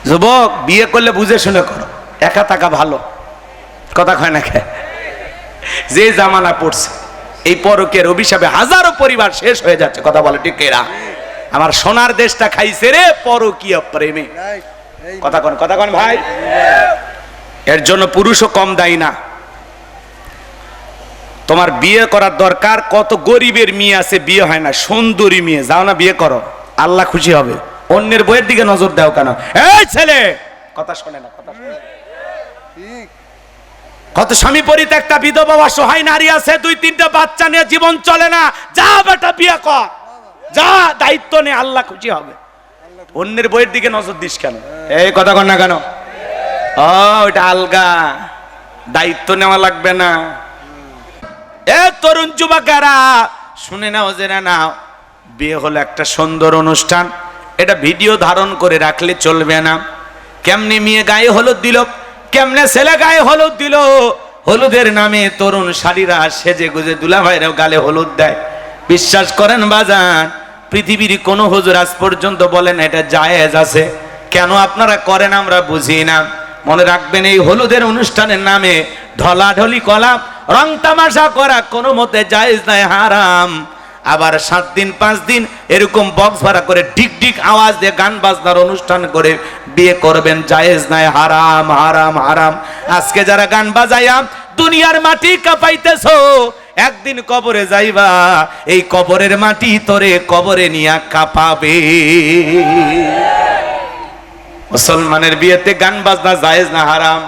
যুবক বিয়ে করলে বুঝে শুনে করো, একা থাকা ভালো। কথা কয় না কে? যে জামানা পড়ছে এই পরকের অভিশাপে হাজারো পরিবার শেষ হয়ে যাচ্ছে। কথা বলে ঠিক এরা? আমার সোনার দেশটা খাইছে রে পরকীয় প্রেমে। কথা কন ভাই। এর জন্য পুরুষও কম দায়ী না। তোমার বিয়ে করার দরকার। কত গরিবের মেয়ে আছে বিয়ে হয় না, সুন্দরী মেয়ে, যাও না বিয়ে করো, আল্লাহ খুশি হবে। অন্যের বইয়ের দিকে নজর দাও কেন? এই ছেলে কথা শোনে না, কথা শোনে। কত স্বামী পরিত্যক্তা বিধবা অসহায় নারী আছে, 2-3টা বাচ্চা নিয়ে জীবন চলে না। যা বেটা বিয়ে কর, যা দায়িত্ব নে, আল্লাহ খুশি হবে। অন্যের বইয়ের দিকে নজর দিস কেন? এই কথা কন না কেন? ওটা আলগা, দায়িত্ব নেওয়া লাগবে না। এ তরুণ যুবকেরা শুনে নাও, জেনে নাও, বিয়ে হলো একটা সুন্দর অনুষ্ঠান। এটা ভিডিও ধারণ করে রাখলে চলবে না। কেমনে মেয়ে গায়ে হলুদ দিল, কেমনে ছেলে গায়ে হলুদ দিল, হলুদের নামে তরুণ শালীরা সেজে গুজে দুলাভাইরাও গালে হলুদ দেয়। বিশ্বাস করেন বাজান, পৃথিবীর কোন হুজুর আজ পর্যন্ত বলেন এটা জায়েজ আছে। কেন আপনারা করেন আমরা বুঝি না। মনে রাখবেন, এই হলুদের অনুষ্ঠানের নামে ঢলাঢলি করা, রং তামাশা করা কোনো মতে জায়েজ নাই, হারাম। আবার 7 দিন 5 দিন এরকম বক্স ভাড়া করে ডিক ডিক আওয়াজ দিয়ে গান বাজনার অনুষ্ঠান করে বিয়ে করবেন, জায়েজ নাই, হারাম হারাম হারাম। আজকে যারা গান বাজাইয়া দুনিয়ার মাটি কাঁপাইতেছো, একদিন কবরে যাইবা, এই কবরের মাটি তোরে কবরে নিয়া কাঁপাবে। মুসলমানের বিয়েতে গান বাজনা জায়েজ না হারাম?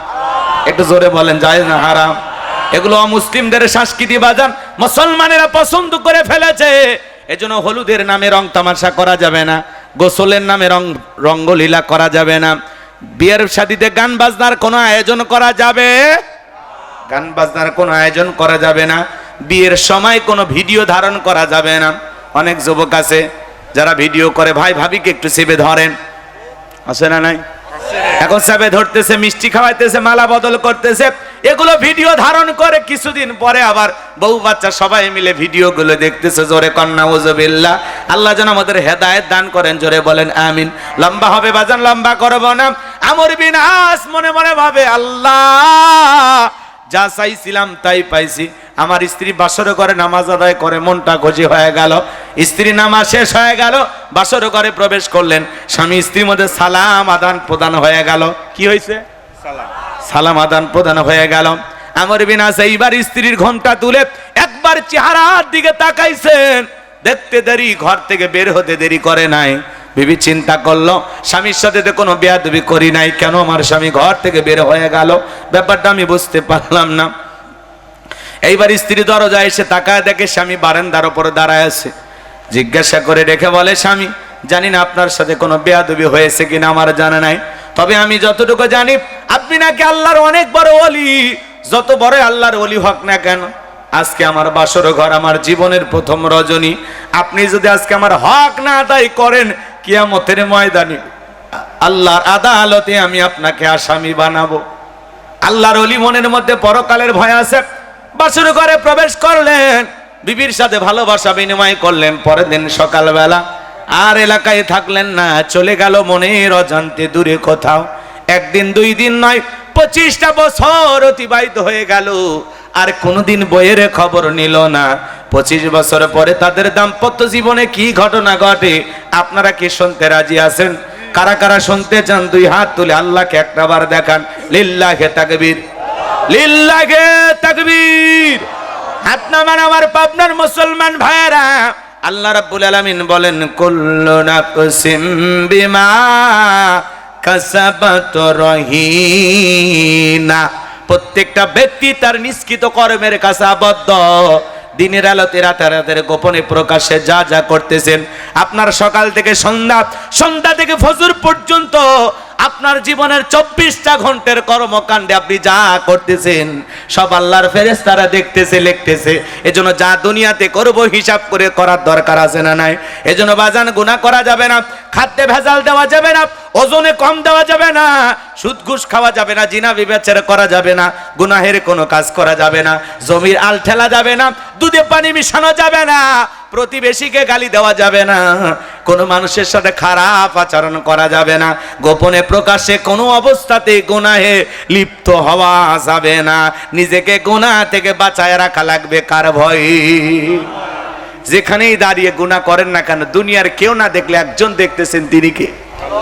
একটু জোরে বলেন, জায়েজ না হারাম? এগুলো অমুসলিমদের সংস্কৃতি বাজান, মুসলমানেরা পছন্দ করে ফেলেছে। এজন্য হলুদের নামে রং তামাশা করা যাবে না, গোসলের নামে রঙ্গলীলা করা যাবে না, বিয়ের শাদীতে গান বাজনার কোনো আয়োজন করা যাবে, গান বাজনার কোনো আয়োজন করা যাবে না। বিয়ের সময় কোনো ভিডিও ধারণ করা যাবে না। অনেক যুবক আছে যারা ভিডিও করে, ভাই ভাবিকে একটু চেপে ধরেন, আছে না নাই? এখন চেপে ধরতেছে, মিষ্টি খাওয়াইতেছে, মালা বদল করতেছে, এগুলো ভিডিও ধারণ করে। কিছুদিন পরে আবার বউ বাচ্চা সবাই মিলে ভিডিওগুলো দেখতেছে। জোরে কন্যা ওযুবিল্লাহ। আল্লাহ যেন আমাদের হেদায়েত দান করেন, জোরে বলেন আমিন। লম্বা হবে বাজান, লম্বা করব না। আমর বিন আস মনে মনে ভাবে, আল্লাহ যা চাইছিলাম তাই পাইছি। আমার স্ত্রী বাসর ঘরে নামাজ আদায় করে, মনটা খুশি হয়ে গেল। স্ত্রী নামাজ শেষ হয়ে গেল, বাসর ঘরে প্রবেশ করলেন, স্বামী স্ত্রীর মধ্যে সালাম আদান প্রদান হয়ে গেল। কি হয়েছে? সালাম আদান প্রদান হয়ে গেল। আমর বিন আস এইবার স্ত্রীর ঘোমটা তুলে একবার চেহারার দিকে তাকাইছেন। দেখতে দেরি, ঘর থেকে বের হতে দেরি করে নাই। বিবি চিন্তা করলো, স্বামীর সাথে তো কোনো বেয়াদবি করি নাই, কেন আমার স্বামী ঘর থেকে বের হয়ে গেল? ব্যাপারটা আমি বুঝতে পারলাম না। এইবার স্ত্রী দরজায় এসে তাকায়, দেখে স্বামী বারান্দার উপরে দাঁড়ায় আছে। জিজ্ঞাসা করে রেখে বলে, স্বামী জানি না আপনার সাথে কোনো বেয়াদবি হয়েছে কিনা, আমার জানা নাই, তবে আমি যতটুকু জানি আপনি নাকি আল্লাহর অনেক বড় ওলি। যত বড় আল্লাহর ওলি হোক না কেন, আজকে আমার বাসর ঘর, আমার জীবনের প্রথম রজনী, আপনি যদি আজকে আমার হক না আদায় করেন, কিয়ামতের ময়দানে আল্লাহর আদালতে আমি আপনাকে আসামি বানাবো। আল্লাহর ওলি মনের মধ্যে পরকালের ভয় আছে। বাসর ঘরে প্রবেশ করলেন, বিবির সাথে ভালোবাসা বিনিময় করলেন। পরের দিন সকালবেলা আর এলাকায় থাকলেন না, চলে গেল মনের অজান্তে দূরে কোথাও। 1 দিন 2 দিন নয়, 25টা বছর অতিবাহিত হয়ে গেল, আর কোনোদিন বইয়ের খবর নিল না। 25 বছর পরে তাদের দাম্পত্য জীবনে কি ঘটনা ঘটে, আপনারা কি শুনতে রাজি আছেন? কারা কারা শুনতে চান 2 হাত তুলে আল্লাহকে একটাবার দেখান। লিল্লাহে তাকবীর, লিল্লাহে তাকবীর। হাত নামান আমার পাবনার মুসলমান ভাইরা। আল্লাহ রাব্বুল আলামিন বলেন, কুল্লু নাফসিম বিমা কাসাবাত রহিনা। প্রত্যেকটা ব্যক্তি তার নিষ্কৃত কর্মের কাছে আবদ্ধ। দিনের আলোতে রাতের গোপনে প্রকাশ্যে যা যা করতেছেন, আপনার সকাল থেকে সন্ধ্যা, সন্ধ্যা থেকে ফজর পর্যন্ত আপনার জীবনের 24টা ঘন্টার কর্মকাণ্ডে আপনি যা করতেছেন সব আল্লাহর ফেরেশতারা দেখতেছে, লিখতেছে। এজন্য যা দুনিয়াতে করব হিসাব করে করার দরকার আছে না নাই? এজন্য বাজান গুনাহ করা যাবে না, খাদ্যে ভেজাল দেওয়া যাবে না, ওজনে কম দেওয়া যাবে না, সুদ ঘুষ খাওয়া যাবে না, জিনা ব্যভিচার করা যাবে না, গুনাহের কোনো কাজ করা যাবে না, জমির আল ঠেলা যাবে না, দুধে পানি মিশানো যাবে না, প্রতিবেশীকে গালি দেওয়া যাবে না, কোনো মানুষের সাথে খারাপ আচরণ করা যাবে না, গোপনে প্রকাশ্যে কোনো অবস্থাতে গুনাহে লিপ্ত হওয়া যাবে না। নিজেকে গুনাহ থেকে বাঁচায় রাখা লাগবে কার ভয়ে? যেখানেই দাঁড়িয়ে গুনাহ করেন না কেন, দুনিয়ার কেউ না দেখলে একজন দেখতেছেন, তিনি কে?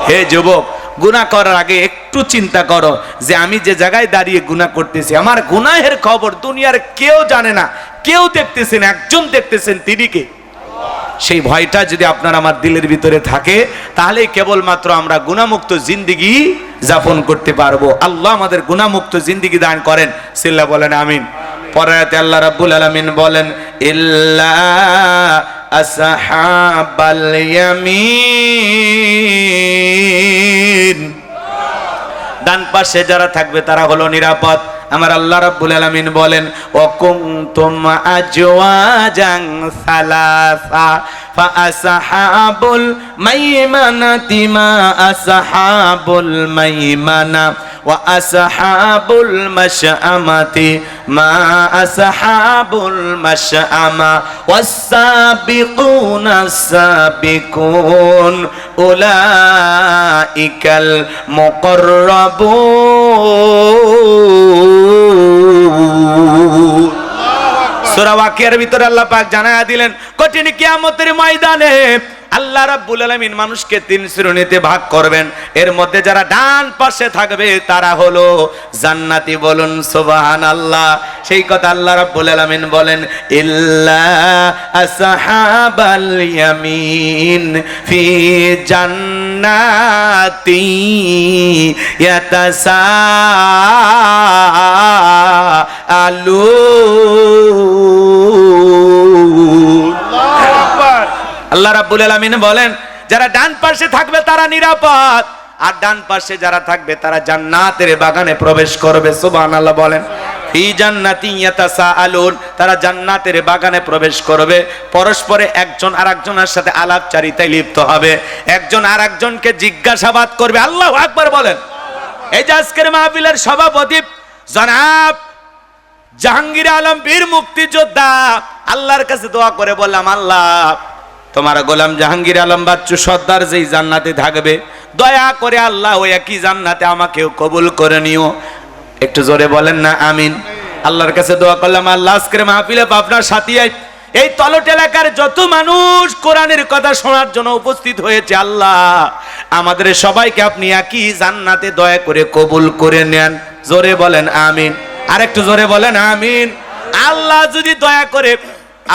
হে যুবক, গুনাহ করার আগে একটু চিন্তা করো যে আমি যে জায়গায় দাঁড়িয়ে গুনাহ করতেছি, আমার গুনাহের খবর দুনিয়ার কেউ জানে না, কেউ দেখতেছেন, একজন দেখতেছেন, তিনি কে? সেই ভয়টা যদি আপনার আমার দিলের ভিতরে থাকে, তাহলে কেবলমাত্র আমরা গুনাহমুক্ত জিন্দেগি যাপন করতে পারবো। আল্লাহ আমাদের গুনাহমুক্ত জিন্দেগি দান করেন, সিল্লা বলেন আমিন। পরেতে আল্লাহ রাব্বুল আলামিন বলেন, ইল্লা আসহাবাল ইয়ামিন, ডান পাশে যারা থাকবে তারা হলো নিরাপদ। আমার আল্লাহ রাব্বুল আলামিন বলেন, ওয়া কুনতুম আজওয়াজান সালাসা ফাআসহাবুল মাইমানাতি মা আসহাবুল মাইমানা ওয়া আসহাবুল মাশআমাতি মা আসহাবুল মাশআমা ওয়াস-সাবিকুনাস সাবিকুন উলাইকাল মুকাররাবুন। সূরা ওয়াকিয়ার ভিতরে আল্লাহ পাক জানায়া দিলেন, কঠিন কিয়ামতের ময়দানে আল্লাহ রাব্বুল আলামিন মানুষকে তিন শ্রেণীতে ভাগ করবেন। এর মধ্যে যারা ডান পাশে থাকবে তারা হলো জান্নাতি। বলুন সুবহানাল্লাহ। সেই কথা আল্লাহ রাব্বুল আলামিন বলেন, ইল্লা আসহাবাল ইয়ামিন ফি জান্নাতি ইয়াতাসাআলুন। আল্লাহ রাব্বুল আলামিন বলেন, যারা ডান পাশে থাকবে তারা নিরাপদ, আর ডান পাশে যারা থাকবে তারা জান্নাতের বাগানে প্রবেশ করবে। সুবহানাল্লাহ বলেন। ফি জান্নাতি ইয়াতাসাআলুন, তারা জান্নাতের বাগানে প্রবেশ করবে। পরস্পরে একজন আরেকজনের সাথে আলাপচারিতায় লিপ্ত হবে, একজন আরেকজনকে জিজ্ঞাসাবাদ করবে। আল্লাহু আকবার বলেন। এই যে আজকের মাহফিলের সভাপতি জনাব জাহাঙ্গীর আলম বীর মুক্তিযোদ্ধা, আল্লাহর কাছে দোয়া করে বললাম, আল্লাহ তোমার গোলাম জাহাঙ্গীর আলম বাচ্চু সর্দার যেই জান্নাতে থাকবে, দয়া করে আল্লাহ ওই একই জান্নাতে আমাকেও কবুল করে নিও। একটু জোরে বলেন না আমিন। আল্লাহর কাছে দোয়া করলাম, আল্লাহ আজকের মাহফিলে আপনার সাথিয়ায় এই তলট এলাকার যত মানুষ কোরআনের কথা শোনার জন্য উপস্থিত হয়েছে, আল্লাহ আমাদের সবাইকে আপনি একই জান্নাতে দয়া করে কবুল করে নেন। জোরে বলেন আমিন। আর একটু জোরে বলেন আমিন। আল্লাহ যদি দয়া করে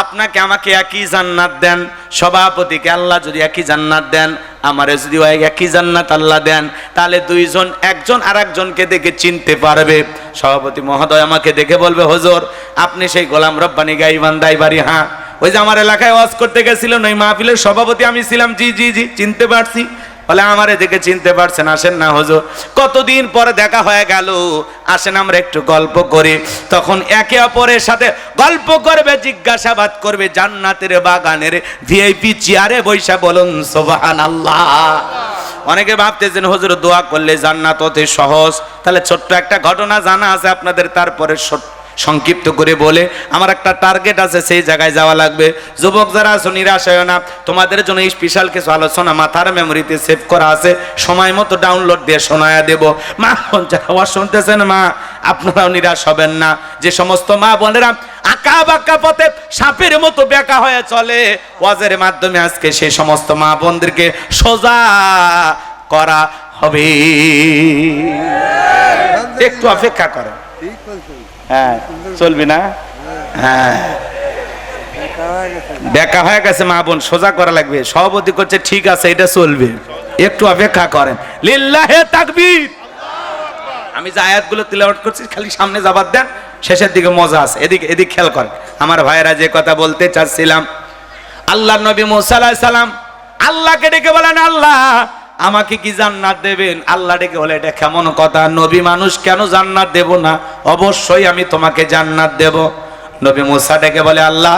আপনাকে আমাকে একই জান্নাত দেন, সভাপতিকে আল্লাহ যদি একই জান্নাত দেন, আমারে যদি একই জান্নাত আল্লাহ দেন, তাহলে দুইজন একজন আরেকজনকে দেখে চিনতে পারবে। সভাপতি মহোদয় আমাকে দেখে বলবে, হুজুর আপনি সেই গোলাম রব্বানী গাইবান্ধাই বাড়ি? হ্যাঁ। ওই যে আমার এলাকায় ওয়াজ করতে গেছিলেন ওই মাহফিলের সভাপতি আমি ছিলাম। জি জি জি, চিনতে পারছি। বলে আমারে দেখে চিনতে পারছেন? আসেন না হুজুর, কতদিন পরে দেখা হয়ে গেল, আসেন আমরা একটু গল্প করি। তখন একে অপরের সাথে গল্প করবে, জিজ্ঞাসাবাদ করবে, জান্নাতের বাগানের ভিআইপি চেয়ারে বৈশা। বলুন সুবহানাল্লাহ। অনেকে ভাবতেছেন হুজুর দোয়া করলে জান্নাত অতি সহজ। তাহলে ছোট্ট একটা ঘটনা জানা আছে আপনাদের, তারপরে সংক্ষিপ্ত করে বলে আমার একটা টার্গেট আছে, সেই জায়গায় যাওয়া লাগবে। যুবক যারা আছো নিরাশ হয় না, তোমাদের জন্য স্পেশাল কিছু আলোচনা মাথার মেমোরিতে সেভ করা আছে, সময় মতো ডাউনলোড দিয়ে শোনায়া দেব। মা যারা ওয়াজ শুনতেছেন, মা আপনারাও নিরাশ হবেন না। যে সমস্ত মা বোনেরা আঁকা বাঁকা পথে সাপের মতো বেঁকা হয়ে চলে, ওয়াজের মাধ্যমে আজকে সেই সমস্ত মা বোনদেরকে সোজা করা হবে। একটু অপেক্ষা করো। হ্যাঁ চলবি না? হ্যাঁ বেকা হয়ে গেছে মা বোন, সোজা করা লাগবে। সভাপতি করছে ঠিক আছে, এটা চলবে, একটু অপেক্ষা করেন। লিল্লাহে তাকবীর। আমি যে আয়াতগুলো তিলাওয়াত করছি খালি সামনে যাবার দেন, শেষের দিকে মজা আছে। এদিক খেয়াল করেন আমার ভাইয়েরা। যে কথা বলতে চাচ্ছিলাম, আল্লাহর নবী মুসা আলাইহিস সালাম আল্লাহকে ডেকে বলেন, আল্লাহ আমাকে কি জান্নাত দেবেন? আল্লাহ ডেকে বলে, এটা কেমন কথা? নবী মানুষ কেন জান্নাত দেব না? অবশ্যই আমি তোমাকে জান্নাত দেব। নবী মুসা ডেকে বলে, আল্লাহ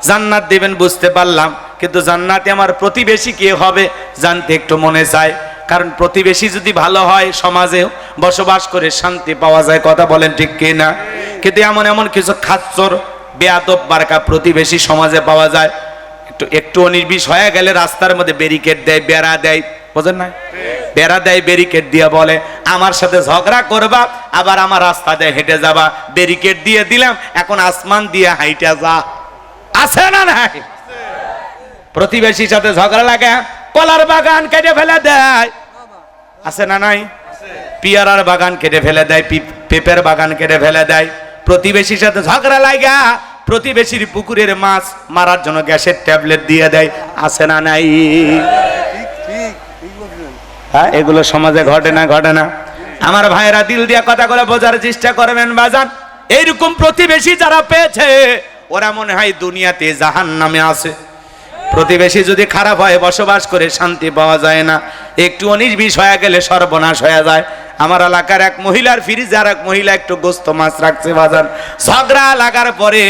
জান্নাত দিবেন বুঝতে পারলাম, কিন্তু জান্নাতে আমার প্রতিবেশী কে হবে জানতে একটু মনে চায়। কারণ প্রতিবেশী যদি ভালো হয় সমাজেও বসবাস করে শান্তি পাওয়া যায়। কথা বলেন ঠিক কি না? কিন্তু এমন কিছু খাচ্চর বেয়াদব বারকা প্রতিবেশী সমাজে পাওয়া যায়। একটু 19-20 হয়ে গেলে রাস্তার মধ্যে ব্যারিকেড দেয়, বেড়া দেয়, বোঝেন না? বেড়া দেয়, ব্যারিকেড দিয়ে বলে আমার সাথে ঝগড়া করবা, আবার আমার রাস্তা দিয়ে হেঁটে যাবা, ব্যারিকেড দিয়ে দিলাম, এখন আসমান দিয়ে হাইটা যা। আছে না নাই? প্রতিবেশীর সাথে ঝগড়া লাগে, কলার বাগান কেটে ফেলে দেয়, আছে না নাই? পিয়ারার বাগান কেটে ফেলে দেয়, পেঁপের বাগান কেটে ফেলে দেয়। প্রতিবেশীর সাথে ঝগড়া লাগা প্রতিবেশীর পুকুরের মাছ মারার জন্য গ্যাসের ট্যাবলেট দিয়ে দেয়, আছে না নাই? হ্যাঁ, এগুলো সমাজে ঘটে না? ঘটে না? আমার ভাইয়েরা দিল দিয়া কথা করে বোঝার চেষ্টা করবেন বাজান। এইরকম প্রতিবেশী যারা পেয়েছে ওরা মনে হয় দুনিয়াতে জাহান্নামে আছে। প্রতিবেশী যদি খারাপ হয় বসবাস করে শান্তি পাওয়া যায় না, একটু 19-20 হয়ে গেলে সর্বনাশ হয়ে যায়। আমার এলাকার এক মহিলার ফ্রিজে আর এক মহিলা একটু গোস্ত মাছ রাখছে বাজান, ঝগড়া লাগার পরে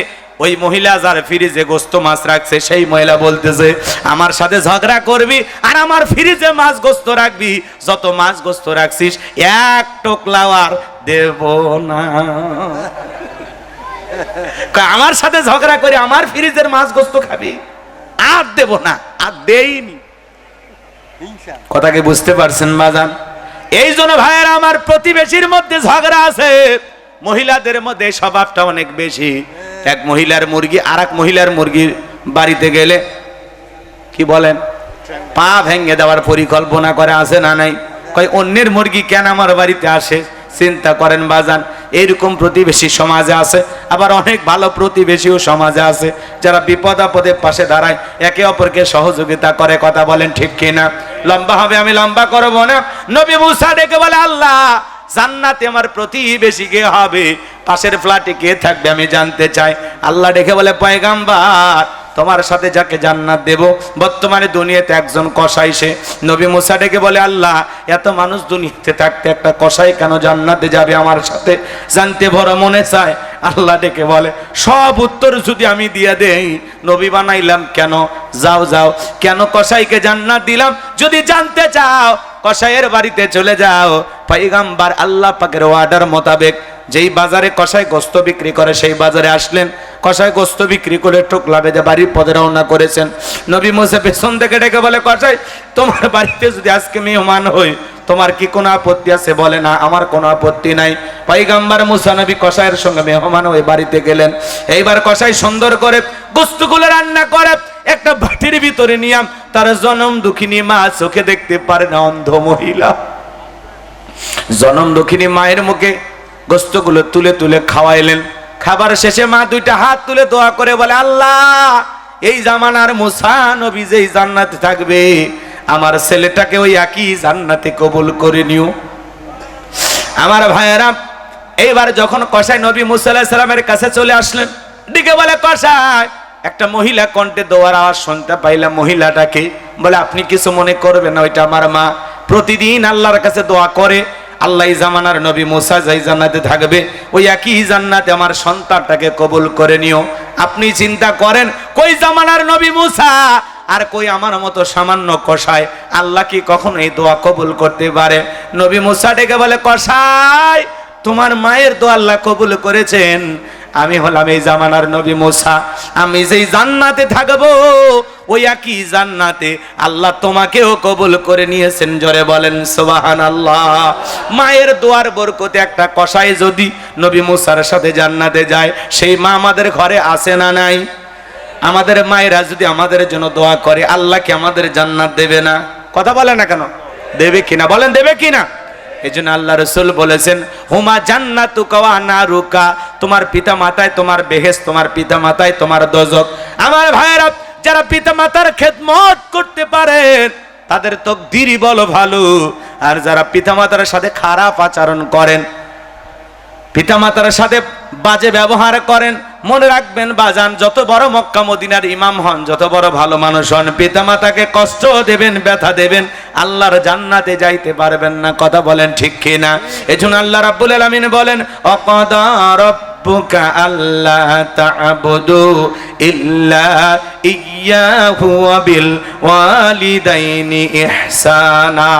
ওই মহিলা যার ফ্রিজে গোস্ত মাছ রাখছে সেই মহিলা বলতেছে আমার সাথে ঝগড়া করবি আর আমার ফ্রিজে মাছ গোস্ত রাখবি, যত মাছ গোস্ত রাখছিস এক টোকলাও আর দেব না। আমার সাথে ঝগড়া করে আমার ফ্রিজের মাছ গোস্ত খাবি, আর দেব না, আর দেইনি। কথা কি বুঝতে পারছেন বাজান? এই জন্য ভাইয়েরা আমার, প্রতিবেশীর মধ্যে ঝগড়া আছে, মহিলাদের মধ্যে স্বভাবটা অনেক বেশি। এক মহিলার মুরগি আর এক মহিলার মুরগির বাড়িতে গেলে কি বলেন, পা ভেঙে দেওয়ার পরিকল্পনা করে, আছে না নাই? কয় অন্যের মুরগি কেন আমার বাড়িতে আসে? চিন্তা করেন বাজান, এইরকম প্রতিবেশী সমাজে আছে। আবার অনেক ভালো প্রতিবেশীও সমাজে আছে যারা বিপদ আপদে পাশে দাঁড়ায়, একে অপরকে সহযোগিতা করে। কথা বলেন ঠিক কিনা? লম্বা হবে, আমি লম্বা করব না। নবী মুসা ডেকে বলে আল্লাহ জান্নাতে আমার প্রতিবেশী কে হবে, পাশের ফ্ল্যাটে কে থাকবে আমি জানতে চাই। আল্লাহ ডেকে বলে পয়গাম্বার তোমার সাথে যাকে জান্নাত দেব বর্তমানে দুনিয়াতে একজন কসাই সে। নবী মুসা ডেকে বলে আল্লাহ এত মানুষ দুনিয়াতে থাকতে একটা কসাই কেন জান্নাতে যাবে আমার সাথে, জানতে বড় মনে চায়। আল্লাহ ডেকে বলে সব উত্তর যদি আমি দিয়ে দেই, নবী বানাইলাম কেন? যাও যাও, কেন কসাইকে জান্নাত দিলাম যদি জানতে চাও কসাইয়ের বাড়িতে চলে যাও। পয়গাম্বার আল্লাহ পাকের অর্ডার মোতাবেক যেই বাজারে কসাই গোস্ত বিক্রি করে সেই বাজারে আসলেন। কসাই গোস্ত বিক্রি করে টোকলা বেঁধে বাড়ির পথে রওনা করেছেন। নবী মুসা পেছন থেকে ডেকে বলে কসাই তোমার বাড়িতে যদি আজকে মেহমান হই তোমার কি কোনো আপত্তি আছে? বলে না, আমার কোনো আপত্তি নাই। পয়গাম্বার মুসা নবী কসাইয়ের সঙ্গে মেহমান হয়ে বাড়িতে গেলেন। এইবার কসাই সুন্দর করে গোস্তগুলো রান্না করে একটা বাটির ভিতরে নিয়াম তার জনম দুঃখিনী মা, চোখে দেখতে পারে না, অন্ধ মহিলা, জনম দুঃখিনী মায়ের মুখে গোস্তগুলো তুলে তুলে খাওয়াইলেন। খাবার শেষে মা দুইটা হাত তুলে দোয়া করে বলে আল্লাহ এই জামানার মুসা নবী যেই জান্নাতে থাকবে আমার ছেলেটাকে ওই একই জান্নাতে কবুল করে নিও। আমার ভাইয়েরা, এইবার যখন কসাই নবী মুসা আলাইহিস সালামের কাছে চলে আসলেন, ডেকে বলে কসাই একটা মহিলা কণ্ঠে দোয়ার আওয়াজ শুনতে পাইলাম। মহিলাটাকে বলে আপনি কিছু মনে করবেন না, ওইটা আমার মা, প্রতিদিন আল্লাহর কাছে দোয়া করে আল্লাহ এই জামানার নবী মুসা যেই জান্নাতে থাকবে ওই একই জান্নাতে আমার সন্তানটাকে কবুল করে নিও। আপনি চিন্তা করেন কই জামানার নবী মুসা আর কই আমার মতো সামান্য কসাই, আল্লাহ কি কখনো এই দোয়া কবুল করতে পারে? নবী মুসা ডেকে বলে কসাই তোমার মায়ের দোয়া আল্লাহ কবুল করেছেন, আমি হলাম এই জামানার নবী মুসা, আমি যেই জান্নাতে থাকবো ওই একই জান্নাতে আল্লাহ তোমাকেও কবুল করে নিয়েছেন। জোরে বলেন সুবহানাল্লাহ। মায়ের দোয়ার বরকতে একটা কসাই যদি নবী মুসার সাথে জান্নাতে যায়, সেই মা আমাদের ঘরে আছে না নাই? আমাদের মায়েরা যদি আমাদের জন্য দোয়া করে আল্লাহ কি আমাদের জান্নাত দেবে না? কথা বলে না কেন? দেবে কিনা বলেন, দেবে কিনা? এই জন্য আল্লাহ রসুল বলেছেন হুমা জান্নাতুকা ওয়া নারুকা, তোমার পিতা মাতায় তোমার বেহেশত, তোমার পিতা মাতায় তোমার দোজখ। আমার ভাইয়েরা, যারা পিতা মাতার খেদমত করতে পারেন তাদের তকদিরই বলো ভালো, আর যারা পিতা মাতার সাথে খারাপ আচরণ করেন, পিতা মাতার সাথে বাজে ব্যবহার করেন, মনে রাখবেন বাজান যত বড় মক্কা মদিনার ইমাম হন, যত বড় ভালো মানুষ হন, পিতা মাতাকে কষ্ট দেবেন, ব্যথা দেবেন, আল্লাহর জান্নাতে যাইতে পারবেন না। কথা বলেন ঠিক কিনা? এজন্য আল্লাহ রাব্বুল আলামিন বলেন অকদা রাব্বুকা আল্লা তা'বুদু ইল্লা ইয়্যাহু ওয়া বিল ওয়ালিদাইনি ইহসানা।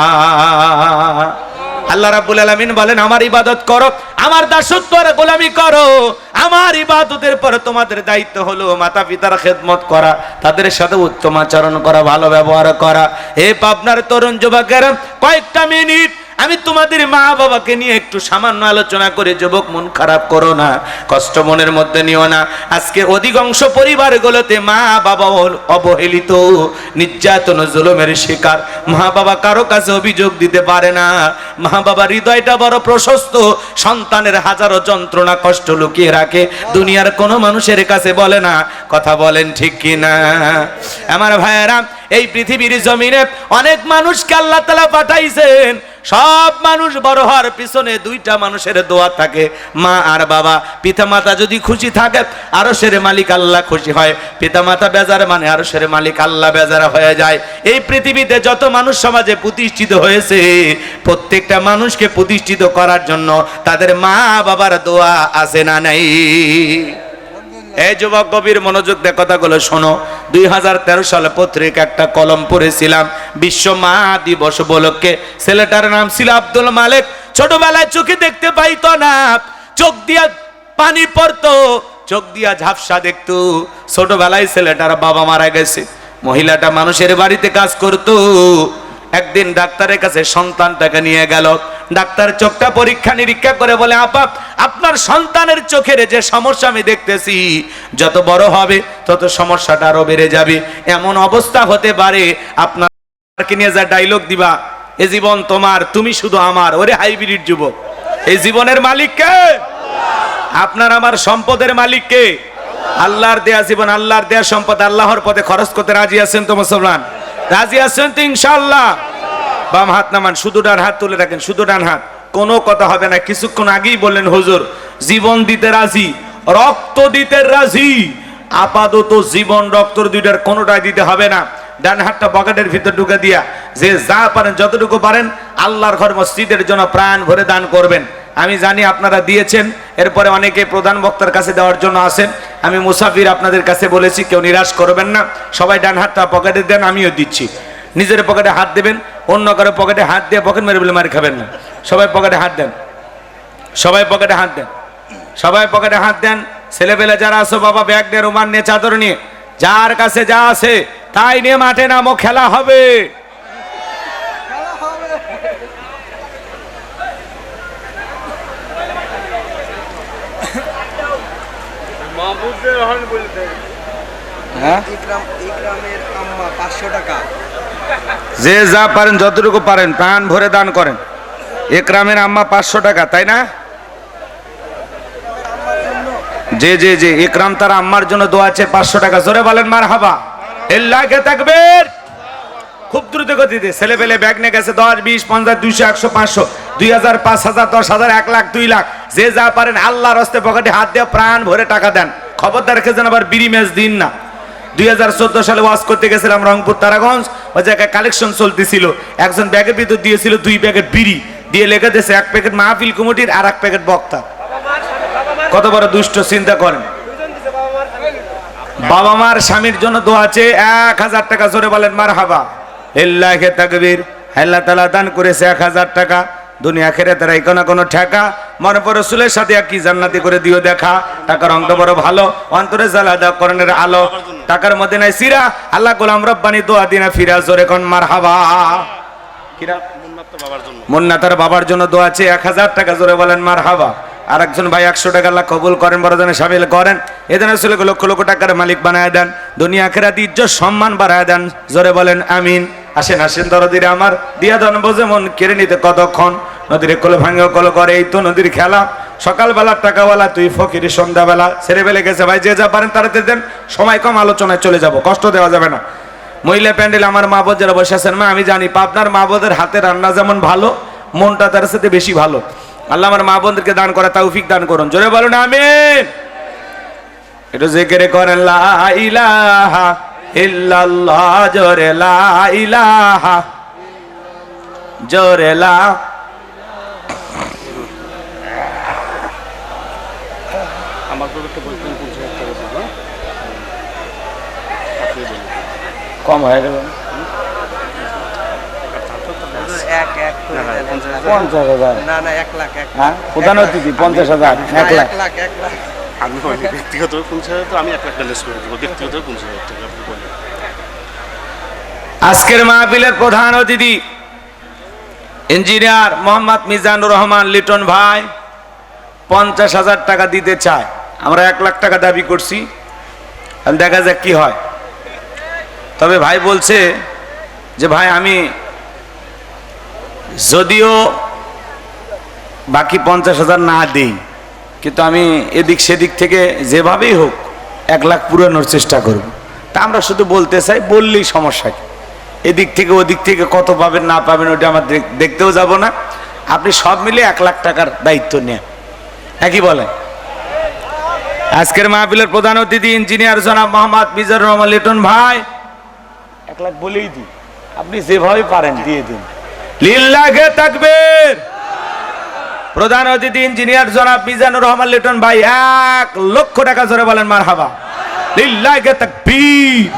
আল্লাহ রাব্বুল আলামিন বলেন আমার ইবাদত করো, আমার দাসত্ব আর গোলামি করো। আমার ইবাদতের পরে তোমাদের দায়িত্ব হলো মাতা পিতার খেদমত করা, তাদের সাথে উত্তম আচরণ করা, ভালো ব্যবহার করা। হে পাবনার তরুণ যুবকেরা, কয়েকটা মিনিট আমি তোমাদের মা বাবাকে নিয়ে একটু সামান্য আলোচনা করে। যুবক, মন খারাপ করো না, কষ্ট মনের মধ্যে নিও না। আজকে অধিকাংশ পরিবারগুলোতে মা বাবা অবহেলিত, নির্যাতন জুলুমের শিকার। মা বাবা কারো কাছে অভিযোগ দিতে পারে না। মা বাবার হৃদয়টা বড় প্রশস্ত, সন্তানের হাজারো যন্ত্রণা কষ্ট লুকিয়ে রাখে, দুনিয়ার কোনো মানুষের কাছে বলে না। কথা বলেন ঠিক কিনা? আমার ভাইয়েরা, এই পৃথিবীর জমিনে অনেক মানুষকে আল্লাহ তাআলা পাঠাইছেন। সব মানুষ বড় হওয়ার পিছনে দুইটা মানুষের দোয়া থাকে, মা আর বাবা। পিতা মাতা যদি খুশি থাকে, আরশের মালিক আল্লাহ খুশি হয়। পিতা মাতা বেজার মানে আরশের মালিক আল্লাহ বেজার হয়ে যায়। এই পৃথিবীতে যত মানুষ সমাজে প্রতিষ্ঠিত হয়েছে, প্রত্যেকটা মানুষকে প্রতিষ্ঠিত করার জন্য তাদের মা বাবার দোয়া আছে না নাই? এই যুবক, গভীর মনোযোগ দিয়ে কথাগুলো শোনো। 2013 সালে পত্রিকা একটা কলম পড়েছিলাম, বিশ্ব মা দিবস উপলক্ষে। ছেলেটার নাম ছিল আব্দুল মালেক। ছোটবেলায় চোখে দেখতে পাইতো না, চোখ দিয়া পানি পড়তো, চোখ দিয়া ঝাপসা দেখতো। ছোটবেলায় ছেলেটার বাবা মারা গেছে। মহিলাটা মানুষের বাড়িতে কাজ করতো। একদিন ডাক্তারের কাছে সন্তানটাকে নিয়ে গেল। ডাক্তার চোখটা পরীক্ষা নিরীক্ষা করে বলে, আপা, আপনার সন্তানের চোখের যে সমস্যা আমি দেখতেছি, যত বড় হবে তত সমস্যাটা আরো বেড়ে যাবে। এমন অবস্থা হতে পারে আপনাকে নিয়ে যা ডায়লগ দিবা, এ জীবন তোমার, তুমি শুধু আমার। ওরে হাইব্রিড যুবক, এই জীবনের মালিক কে? আপনার আমার সম্পদের মালিক কে? আল্লাহর দেয়া জীবন, আল্লাহর দেয়া সম্পদ আল্লাহর পথে খরচ করতে রাজি আছেন তো মুসলমান? রাজি আছেন তো ইনশাআল্লাহ? বাম হাত নামান, শুধু ডান হাত তুলে রাখেন, শুধু ডান হাত। কোনো কথা হবে না। কিছুক্ষণ আগেই বললেন হুজুর জীবন দিতে রাজি, রক্ত দিতে রাজি। আপাতত জীবন রক্ত দুইটার কোনোটাই দিতে হবে না। ডান হাতটা পকেটের ভিতর ঢুকে দিয়া যে যা পারেন যতটুকু পারেন আল্লাহর ঘর মসজিদের জন্য প্রাণ ভরে দান করবেন। আমি জানি আপনারা দিয়েছেন, এরপরে অনেকে প্রধান বক্তার কাছে দেওয়ার জন্য আসেন। আমি মুসাফির, আপনাদের কাছে বলেছি কেউ নিরাশ করবেন না। সবাই ডান হাতটা পকেটে দেন, আমিও দিচ্ছি। নিজের পকেটে হাত দেবেন, অন্য কারো পকেটে হাত দিয়ে পকেট মেরে বলে মারি খাবেন না। সবাই পকেটে হাত দেন, সবাই পকেটে হাত দেন, সবাই পকেটে হাত দেন। ছেলেপেলে যারা আছো বাবা, ব্যাগ নিয়ে, রুমাল নিয়ে, চাদর নিয়ে, যার কাছে যা আছে তাই নিয়ে মাঠে নামো, খেলা হবে। যে যা পারেন যতটুকু পারেন প্রাণ ভরে দান করেন। একরামের আম্মা 500 টাকা, তাই না? জি জি জি, ইকরাম তার আম্মার জন্য দোয়া আছে 500 টাকা। জোরে বলেন মারহাবা, আল্লাহকে তাকবীর। খুব দ্রুত গতিতে ছেলে পেলে ব্যাগ নিয়ে গেছে। 10, 20, 50, 200, 100, 500, 2000, 5000, 10,000, 1 লাখ, 2 লাখ, যে যা পারেন আল্লাহর রাস্তায় পকেটে হাত দিয়ে প্রাণ ভরে টাকা দেন। খবরদার রেখেছেন আবার বিড়ি ম্যাচ দিন না। 2014 সালে ওয়াজ করতে গেছিলাম রংপুর তারাগঞ্জ। ওই জায়গায় কালেকশন চলতেছিল। একজন ব্যাগের ভিতর দিয়েছিল 2 প্যাকেট বিড়ি, দিয়ে লেগে দিয়েছে 1 প্যাকেট মাহফিল কমিটির আর 1 প্যাকেট বক্তা। কত বড় দুষ্ট, চিন্তা করেন। বাবা মার স্বামীর জন্য দোয়া আছে 1000 টাকা। জোরে বলেন মারহাবা, আল্লাহকে তাকবীর। আল্লাহ তাআলা দান করেছে 1000 টাকা। দুনিয়া আখিরাতের কোনো কোনো ঠেকা মনে পড়ে রাসূলের সাথে কি জান্নাতি করে দিও দেখা। টাকার অঙ্ক বড় ভালো, অন্তরে জ্বালাদা করণের আলো। টাকার মধ্যে নাই সিরা, আল্লাহ গোলাম রব্বানি দোয়া দিনা ফিরা। জোরে কোন মারহাবা। কিরা মুন্না তার বাবার জন্য দোয়া আছে 1000 টাকা। জোরে বলেন মারহাবা। আর একজন ভাই 100 টাকা আল্লাহ কবুল করেন, বড়জনে শামিল করেন। এদের আসলে লক্ষ লক্ষ টাকার মালিক বানায় দেন, দুনিয়া আখিরাতে ইজ্জত সম্মান বাড়ায় দেন। জোরে বলেন আমিন। আসেন আসেন দরদিরে আমার, দিয়া ধন বোঝে মন কেড়ে নিতে কতক্ষণ। নদীর কোলে ভাঙে কল করে, এই তো নদীর খেলা। সকালবেলা টাকাওয়ালা, তুই ফকির সন্ধ্যাবেলা। ছেড়ে বেলে গেছে ভাই, যে যা পারেন তাড়াতাড়ি দেন। সময় কম, আলোচনায় চলে যাব, কষ্ট দেওয়া যাবে না। মহিলা প্যান্ডেল আমার মা বোন যারা বসে আছেন, মা আমি জানি পাবনার মা বোনদের হাতে রান্না যেমন ভালো, মনটা তার সাথে বেশি ভালো। আল্লাহ আমার মা বোনদেরকে দান করা তৌফিক দান করুন। জোরে বলুন আমিন। একটু জিকির করেন লা ইলাহা ইল্লাল্লাহ। জোরে লা ইলাহা, জোরে লা। কম হয়ে গেল। 50,000 না না 1 লাখ হ্যাঁ প্রধান অতিথি 50,000 1 লাখ। 1 লাখ 1 লাখ আমি ব্যক্তিগত 50,000 তো আমি 1 লাখ লেস করে দেবো, ব্যক্তিগত 50,000 টাকা আপনি বলেন। আজকের মাহফিলের প্রধান অতিথি ইঞ্জিনিয়ার মোহাম্মদ মিজানুর রহমান লিটন ভাই 50,000 টাকা দিতে চায়। আমরা 1 লাখ টাকা দাবি করছি, দেখা যাক কি হয়। তবে ভাই বলছে যে ভাই আমি যদিও বাকি 50,000 না দিই, কিন্তু আমি এদিক সেদিক থেকে যেভাবেই হোক 1 লাখ পুরানোর চেষ্টা করব। তা আমরা শুধু বলতে চাই, বললেই সমস্যা কি, এদিক থেকে ওদিক থেকে কত পাবেন না পাবেন ওটা আমরা দেখতেও যাব না। আপনি সব মিলে 1 লাখ টাকার দায়িত্ব নেন, একই বলেন। আজকের মাহফিলের প্রধান অতিথি ইঞ্জিনিয়ার জনাব মোহাম্মদ মিজানুর রহমান লিটন ভাই 1 লাখ বলেই দিই, আপনি যেভাবে পারেন দিয়ে দিন। লিল্লাহে তাকবীর। প্রধান অতিথি ইঞ্জিনিয়ার জনাব মিজানুর রহমান লিটন ভাই 1 লক্ষ টাকা জোরে বলেন মারহাবা। লিল্লাহে তাকবীর।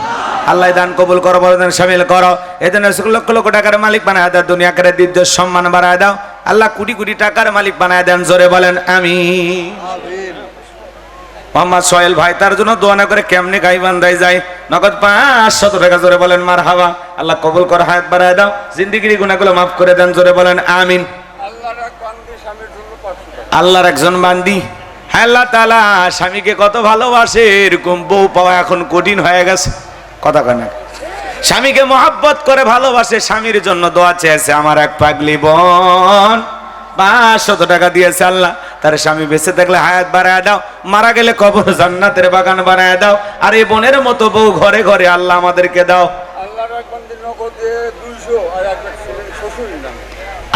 আল্লাহ দান কবুল করো, বরদান শামিল করো। এজন্য লক্ষ লক্ষ টাকার মালিক বানায় দাও, দুনিয়া করে দিব্য সম্মান বাড়ায় দাও। আল্লাহ কোটি কোটি টাকার মালিক বানায় দেন, জোরে বলেন আমিন। মোহাম্মদ সোহেল ভাই তার জন্য দোয়া না করে কেমনে গাই বান্ধাই যায়, নগদ 500 টাকা জোরে বলেন মারহাবা। আল্লাহ কবুল করো, হায়াত বাড়ায় দাও, জিন্দেগির গুনাহগুলো মাফ করে দেন, জোরে বলেন আমিন। আল্লাহর একজন বান্দি, হ্যাঁ আল্লাহ তাআলা স্বামীকে কত ভালোবাসে, এরকম বউ পাওয়া এখন কঠিন হয়ে গেছে। কথা কয় না, স্বামীকে মহাব্বত করে ভালোবাসে, স্বামীর জন্য দোয়া চেয়েছে আমার এক পাগলি বোন, 500 টাকা দিয়েছে। আল্লাহ তার স্বামী বেঁচে থাকলে হায়াত বাড়ায় দাও, মারা গেলে কবর জান্নাতের বাগান বানায় দাও। আর এই বোনের মতো বউ ঘরে ঘরে আল্লাহ আমাদেরকে দাও।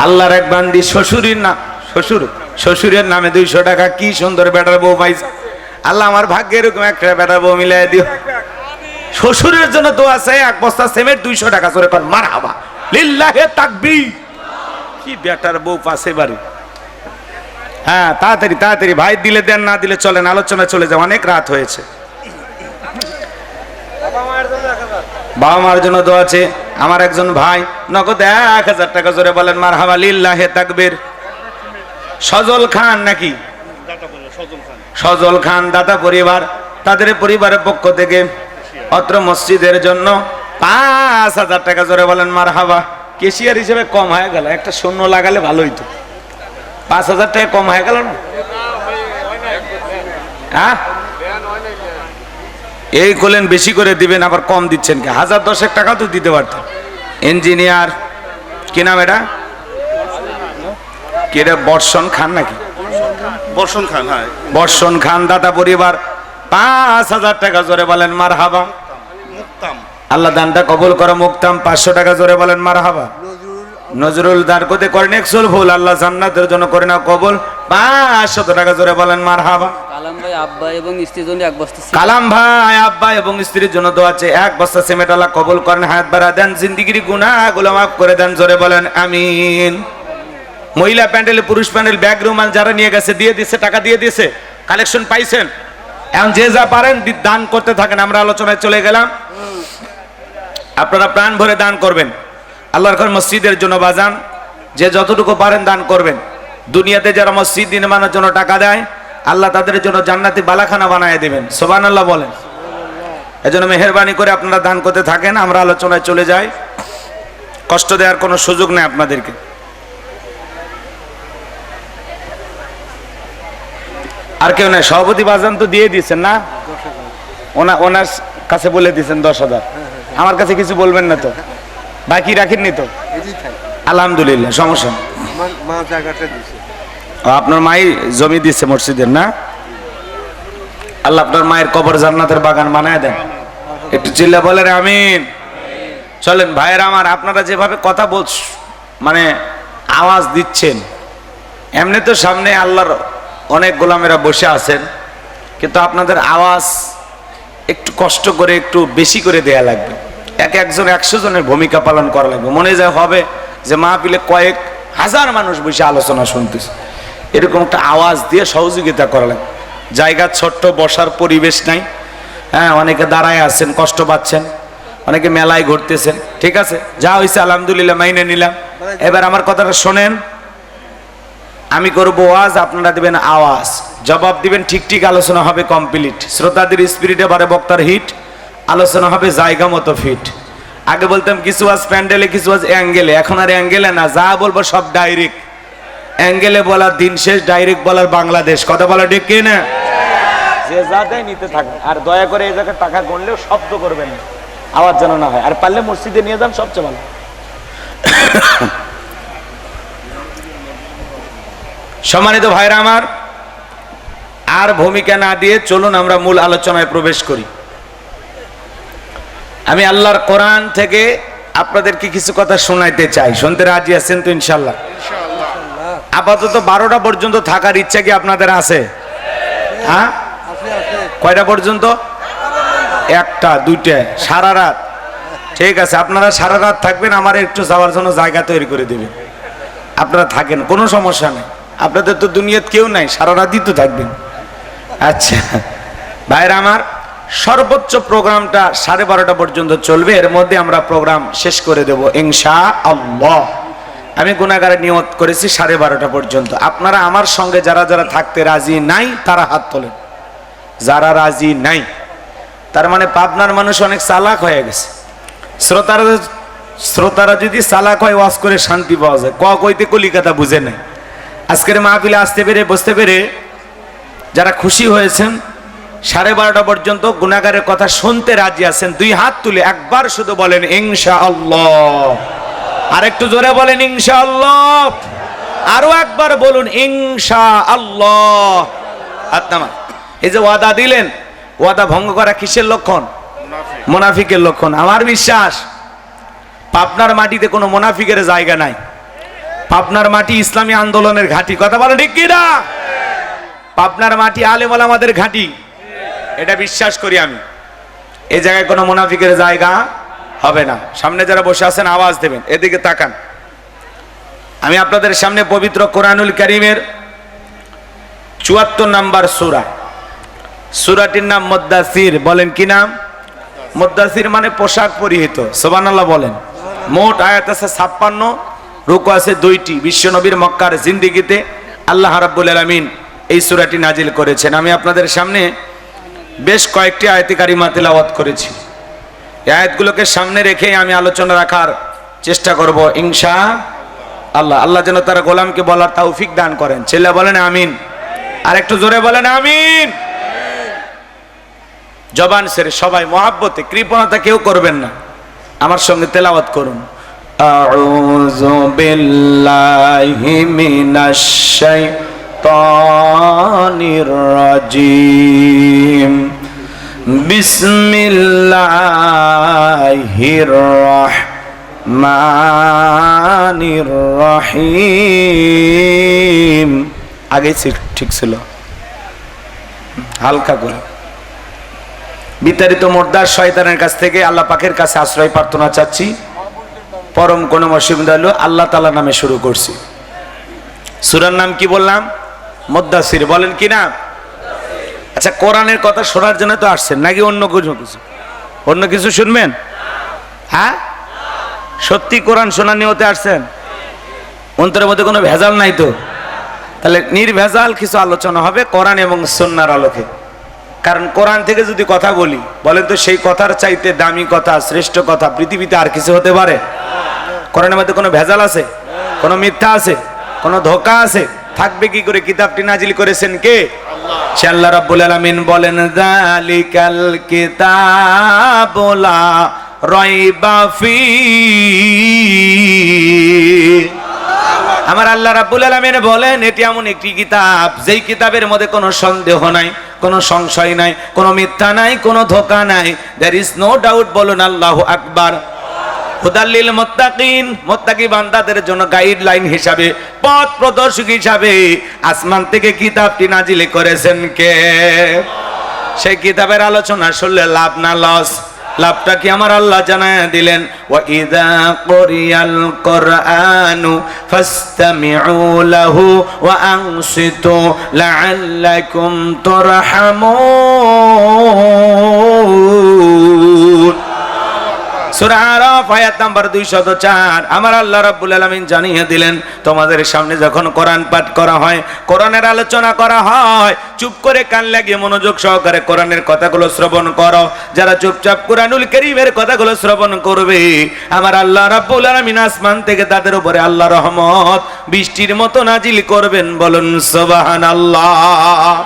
আল্লাহর এক বান্দি শ্বশুরের নাম শ্বশুরের নামে 200 টাকা, কি সুন্দর বেটার বউ পাইছে। আল্লাহ আমার ভাগ্যে এরকম একটা বেটার বউ মিলাই দিও। শ্বশুরের জন্য দোয়া চাই, 1 বস্তা সিমেন্ট 200 টাকা করে কর মারহাবা। লিল্লাহে তাকবীর। কি বেটার বউ পাশে বাড়ি। হ্যাঁ তাড়াতাড়ি তাড়াতাড়ি ভাই, দিলে দেন, না দিলে চলেন, আলোচনা চলে যায়, অনেক রাত হয়েছে। বাবা মার জন্য দোয়া আছে আমার একজন ভাই, নগদ 1000 টাকা জোরে বলেন মারহাবা। লিল্লাহে তাকবীর। সজল খান নাকি সজল খান দাতা পরিবার, তাদের পরিবারের পক্ষ থেকে অত্র মসজিদের জন্য 5000 টাকা জোরে বলেন মারহাবা। কেশিয়ার হিসেবে কম হয়ে গেল, একটা শূন্য লাগালে ভালো হইতো। 5000 টাকা কম হয়ে গেল না? হ্যাঁ এই করলেন বেশি করে দিবেন, আবার কম দিচ্ছেন কি? 1010 টাকা তো দিতে পারতেন। ইঞ্জিনিয়ার কি নাম এটা? কি এটা বর্ষণ খান নাকি? বর্ষণ খান। হ্যাঁ বর্ষণ খান দাতা পরিবার 5000 টাকা জোরে বলেন মারহাবা। মুক্তাম। আল্লাহ দানটা কবুল করো। মুক্তাম 500 টাকা জোরে বলেন মারহাবা। নজরুল দারকোতে করেন একসুল ভুল, আল্লাহ জান্নাতের জন্য করে না কবুল, 500 টাকা জোরে বলেন মারহাবা। কালাম ভাই আব্বা এবং স্ত্রীর জন্য 1 বস্তা সিমেন্ট। কালাম ভাই আব্বা এবং স্ত্রীর জন্য দোয়া আছে, 1 বস্তা সিমেন্ট আল্লাহ কবুল করেন, হায়াত বাড়া দেন, জিন্দেগির গুনাহগুলো মাফ করে দেন, জোরে বলেন আমিন। মহিলা প্যান্ডেল, পুরুষ প্যান্ডেল, ব্যাগ রুমাল যারা নিয়ে গেছে দিয়ে দিছে, টাকা দিয়ে দিছে, কালেকশন পাইছেন। এখন যে যা পারেন দান করতে থাকেন। আমরা আলোচনায় চলে গেলাম, আপনারা প্রাণ ভরে দান করবেন আল্লাহর ঘর মসজিদের জন্য। বাজান যে যতটুকু পারেন দান করবেন। দুনিয়াতে যারা মসজিদ নির্মাণের জন্য টাকা দেয়, আল্লাহ তাদের জন্য জান্নাতি বালাখানা বানায় দেবেন, সুবহানাল্লাহ বলেন। এজন্য মেহেরবানি করে আপনারা দান করতে থাকেন। আমরা আলোচনায় চলে যাই, কষ্ট দেওয়ার কোনো সুযোগ নেই আপনাদেরকে। আর কেউ নাই? সভাপতি বাজান তো দিয়ে দিয়েছেন না? ওনার কাছে বলে দিয়েছেন 10,000। আমার কাছে কিছু বলবেন না তো? বাকি রাখেননি তো? আলহামদুলিল্লাহ, সমস্যা নেই। আপনার মাই জমি দিচ্ছে মসজিদের না? আল্লাহ আপনার মায়ের কবর জান্নাতের বাগান বানায় দেন। একটু চিল্লা বলেন আমিন। চলেন ভাইয়ের আমার, আপনারা যেভাবে কথা মানে আওয়াজ দিচ্ছেন, এমনি তো সামনে আল্লাহর অনেক গোলামেরা বসে আছেন, কিন্তু আপনাদের আওয়াজ একটু কষ্ট করে একটু বেশি করে দেয়া লাগবে। একজন 100 জনের ভূমিকা পালন করা লাগবে। মনে যায় হবে যে মাহফিলে কয়েক হাজার মানুষ বসে আলোচনা শুনতেছে, এরকম একটা আওয়াজ দিয়ে সহযোগিতা করা লাগবে। জায়গা ছোট্ট, বসার পরিবেশ নাই। হ্যাঁ, অনেকে দাঁড়ায় আছেন, কষ্ট পাচ্ছেন, অনেকে মেলায় ঘুরতেছেন, ঠিক আছে, যা হয়েছে আলহামদুলিল্লাহ মাইনে নিলাম। এবার আমার কথাটা শোনেন, আমি করব ওয়াজ, আপনারা দিবেন আওয়াজ, জবাব দিবেন ঠিক ঠিক, আলোচনা হবে কমপ্লিট, শ্রোতাদের স্পিরিটে বারে বক্তার হিট, আলোচনা হবে জায়গা মতো ফিট। আগে বলতাম কিছু আজ প্যান্ডেলে, কিছু আজ অ্যাঙ্গেলে, এখন আর অ্যাঙ্গেলে না, যা বলবো সব ডাইরেক্ট। অ্যাঙ্গেলে বলার দিন শেষ, ডাইরেক্ট বলার বাংলাদেশ। কথা বলা ঠিক কি না? যে যা দেয় নিতে থাকেন, আর দয়া করে এই জায়গায় টাকা গণলেও শব্দ করবেন না, আওয়াজ যেন না হয়, আর পারলে মসজিদে নিয়ে যান, সবচেয়ে ভালো। সম্মানিত ভাইরা আমার, আর ভূমিকা না দিয়ে চলুন আমরা মূল আলোচনায় প্রবেশ করি। আমি আল্লাহর কোরআন থেকে আপনাদেরকে কিছু কথা শোনাইতে চাই। শুনতে রাজি আছেন তো ইনশাল্লাহ? আপাতত 12টা পর্যন্ত থাকার ইচ্ছা কি আপনাদের আছে? হ্যাঁ, কয়টা পর্যন্ত? 1টা 2টা, সারা রাত? ঠিক আছে, আপনারা সারা রাত থাকবেন, আমার একটু যাওয়ার জন্য জায়গা তৈরি করে দেবেন। আপনারা থাকেন, কোনো সমস্যা নেই, আপনাদের তো দুনিয়াত কেউ নাই, সারা রাতই তো থাকবেন। আচ্ছা ভাইরা আমার, সর্বোচ্চ প্রোগ্রামটা 12:30 পর্যন্ত চলবে, এর মধ্যে আমরা প্রোগ্রাম শেষ করে দেব ইনশাআল্লাহ। আমি গুনাহগারে নিয়ত করেছি 12:30 পর্যন্ত। আপনারা আমার সঙ্গে যারা যারা থাকতে রাজি নাই তারা হাত তোলেন। যারা রাজি নাই, তার মানে পাবনার মানুষ অনেক চালাক হয়ে গেছে। শ্রোতারা যদি চালাক হয়, ওয়াজ করে শান্তি পাওয়া যায়, কইতে কলিকাতা বুঝে নাই। আজকের মাহফিলে আসতে পেরে, বসতে পেরে যারা খুশি হয়েছেন, 12:30 পর্যন্ত গুনাহগারের কথা শুনতে রাজি আছেন, 2 হাত তুলে একবার শুধু বলেন ইনশাআল্লাহ। আর একটু জোরে বলেন ইনশাআল্লাহ। আরো একবার বলুন ইনশাআল্লাহ। হাত নামান। এই যে ওয়াদা দিলেন, ওয়াদা ভঙ্গ করা কিসের লক্ষণ? মুনাফিকের লক্ষণ। আমার বিশ্বাস পাবনার মাটিতে কোনো মুনাফিকের জায়গা নাই। পাবনার মাটি ইসলামী আন্দোলনের ঘাঁটি। কথা বলে ঠিক কি না? পাবনার মাটি আলেম ওলামাদের ঘাঁটি, এটা বিশ্বাস করি আমি। এই জায়গায় কোনো মুনাফিকের জায়গা হবে না। সামনে যারা বসে আছেন আওয়াজ দেবেন, এদিকে তাকান। আমি আপনাদের সামনে পবিত্র কোরআনুল কারীমের 74 নম্বর সূরা, সূরাটির নাম মুদ্দাসির। বলেন কি নাম? মুদ্দাসির মানে পোশাক পরিহিত। সুবহানাল্লাহ বলেন। মোট আয়াত আছে 56, রুকু আছে 2টি। বিশ্বনবীর মক্কার জিন্দেগিতে আল্লাহ রাব্বুল আলামিন এই সূরাটি নাজিল করেছেন। আমি আপনাদের সামনে বেশ কয়েকটি আয়াতে কারিমা তেলাওয়াত করেছি। এই আয়াতগুলোকে সামনে রেখে আমি আলোচনা রাখার চেষ্টা করব ইনশাআল্লাহ। আল্লাহ যেন তার গোলামকে বলার তৌফিক দান করেন। ছেলে বলেন আমিন। আর একটু জোরে বলেন আমিন। জবান ছেড়ে সবাই মহাব্বতে, কৃপণতা কেউ করবেন না, আমার সঙ্গে তেলাওয়াত করুন। আউযু বিল্লাহি মিনাশ শাইতানির রাজিম। বিসমিল্লাহির রাহমানির রহিম। আগে ঠিক ছিল, হালকা করে। বিতাড়িত মোর্দার শয়তানের কাছ থেকে আল্লাহ পাকের কাছে আশ্রয় প্রার্থনা চাচ্ছি। পরম কোন অসুবিধা হলো আল্লাহ তাআলা নামে শুরু করছি। সূরার নাম কি বললাম? মুদ্দাসির। বলেন কি নাম? আচ্ছা, কোরআনের কথা শোনার জন্য তো আসছেন, নাকি অন্য কিছু? অন্য কিছু শুনবেন? হ্যাঁ, সত্যি কোরআন শোনার নিয়তে আসছেন? অন্তরের মধ্যে কোনো ভেজাল নাই তো? তাহলে নির্ভেজাল কিছু আলোচনা হবে কোরআন এবং সুন্নাহর আলোকে। কারণ কোরআন থেকে যদি কথা বলি, বলেন তো সেই কথার চাইতে দামি কথা, শ্রেষ্ঠ কথা পৃথিবীতে আর কিছু হতে পারে? কোরআনের মধ্যে কোনো ভেজাল আছে? কোনো মিথ্যা আছে? কোনো ধোঁকা আছে? থাকবে কি করে? কিতাবটি নাজিল করেছেন কে? সে আল্লাহ রাব্বুল আলামিন বলেন, যালিকাল কিতাবু লা রাইবা ফীহি। আমার আল্লাহ রাব্বুল আলামিন বলেন, এটি এমন একটি কিতাব যেই কিতাবের মধ্যে কোনো সন্দেহ নাই, কোনো সংশয় নাই, কোনো মিথ্যা নাই, কোনো ধোঁকা নাই। There is no doubt. বলুন আল্লাহু আকবার। হুদাল্লিল মুত্তাকিন, মুত্তাকি বান্দাদের জন্য গাইডলাইন হিসাবে, পথ প্রদর্শক হিসাবে আসমান থেকে কিতাবটি নাজিল করেছেন কে? সেই কিতাবের আলোচনা শুনলে লাভ না লস? লাভটা কি আমার আল্লাহ জানায় দিলেন, ওয়া ইযা কুরিয়াল কুরআনু ফাসতামিউ লাহু ওয়া আনসিতু লাআল্লাকুম তুরহামুন। সূরা আরাফ আয়াত নাম্বার 204 আমার আল্লাহ রাব্বুল আলামিন জানিয়ে দিলেন, তোমাদের সামনে যখন কোরআন পাঠ করা হয়, কোরআনের আলোচনা করা হয়, চুপ করে কান লাগিয়ে মনোযোগ সহকারে কোরআনের কথাগুলো শ্রবণ করো। যারা চুপচাপ কোরআনুল কারীমের কথাগুলো শ্রবণ করবে, আমার আল্লাহ রাব্বুল আলামিন আসমান থেকে তাদের উপরে আল্লাহ রহমত বৃষ্টির মতো নাজিল করবেন। বলুন সুবহানাল্লাহ।